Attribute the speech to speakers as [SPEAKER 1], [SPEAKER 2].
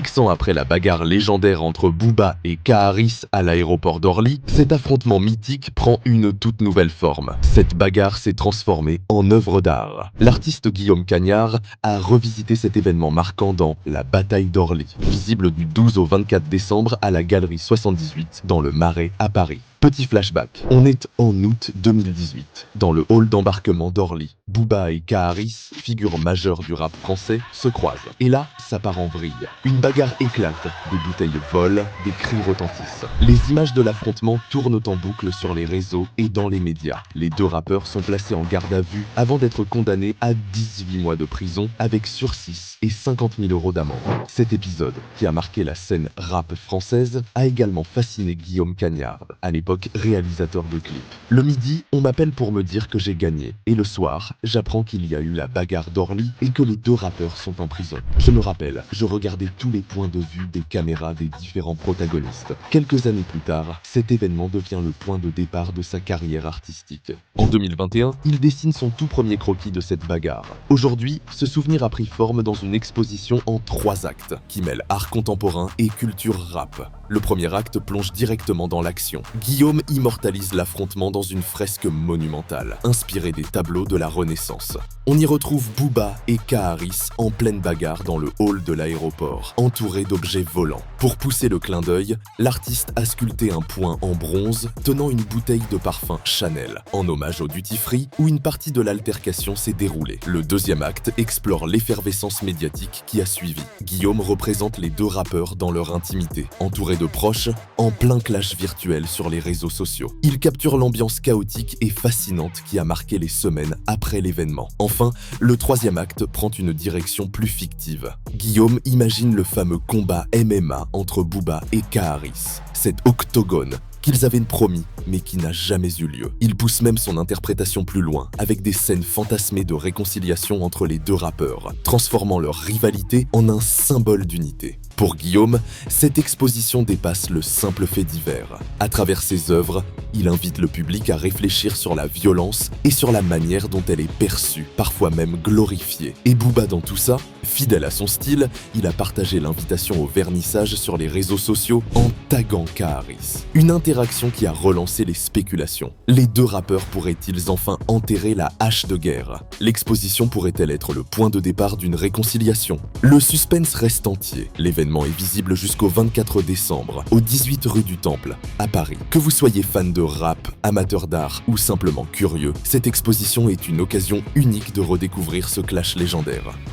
[SPEAKER 1] 6 ans après la bagarre légendaire entre Booba et Kaharis à l'aéroport d'Orly, cet affrontement mythique prend une toute nouvelle forme. Cette bagarre s'est transformée en œuvre d'art. L'artiste Guillaume Cagnard a revisité cet événement marquant dans La bataille d'Orly, visible du 12 au 24 décembre à la Galerie 78 dans le Marais à Paris. Petit flashback, on est en août 2018, dans le hall d'embarquement d'Orly. Booba et Kaharis, figures majeures du rap français, se croisent. Et là, ça part en vrille. Une bagarre éclate, des bouteilles volent, des cris retentissent. Les images de l'affrontement tournent en boucle sur les réseaux et dans les médias. Les deux rappeurs sont placés en garde à vue avant d'être condamnés à 18 mois de prison avec sursis et 50 000 € d'amende. Cet épisode, qui a marqué la scène rap française, a également fasciné Guillaume Cagnard, à l'époque réalisateur de clips. Le midi, on m'appelle pour me dire que j'ai gagné. Et le soir, j'apprends qu'il y a eu la bagarre d'Orly et que les deux rappeurs sont en prison. Je me rappelle, je regardais tous les points de vue des caméras des différents protagonistes. Quelques années plus tard, cet événement devient le point de départ de sa carrière artistique. En 2021, il dessine son tout premier croquis de cette bagarre. Aujourd'hui, ce souvenir a pris forme dans une exposition en 3 actes, qui mêle art contemporain et culture rap. Le premier acte plonge directement dans l'action. Guillaume immortalise l'affrontement dans une fresque monumentale, inspirée des tableaux de la Renaissance. On y retrouve Booba et Kaharis en pleine bagarre dans le hall de l'aéroport, entourés d'objets volants. Pour pousser le clin d'œil, l'artiste a sculpté un point en bronze tenant une bouteille de parfum Chanel, en hommage au duty-free où une partie de l'altercation s'est déroulée. Le deuxième acte explore l'effervescence médiatique qui a suivi. Guillaume représente les deux rappeurs dans leur intimité, entourés de proches, en plein clash virtuel sur les réseaux sociaux. Il capture l'ambiance chaotique et fascinante qui a marqué les semaines après l'événement. Enfin, le troisième acte prend une direction plus fictive. Guillaume imagine le fameux combat MMA entre Booba et Kaharis. Cet octogone qu'ils avaient promis, mais qui n'a jamais eu lieu. Il pousse même son interprétation plus loin, avec des scènes fantasmées de réconciliation entre les deux rappeurs, transformant leur rivalité en un symbole d'unité. Pour Guillaume, cette exposition dépasse le simple fait divers. À travers ses œuvres, il invite le public à réfléchir sur la violence et sur la manière dont elle est perçue, parfois même glorifiée. Et Booba dans tout ça, fidèle à son style, il a partagé l'invitation au vernissage sur les réseaux sociaux en taguant Kaharis. Une interaction qui a relancé les spéculations. Les deux rappeurs pourraient-ils enfin enterrer la hache de guerre? L'exposition pourrait-elle être le point de départ d'une réconciliation? Le suspense reste entier. L'événement est visible jusqu'au 24 décembre, au 18 rue du Temple, à Paris. Que vous soyez fan de rap, amateur d'art ou simplement curieux, cette exposition est une occasion unique de redécouvrir ce clash légendaire.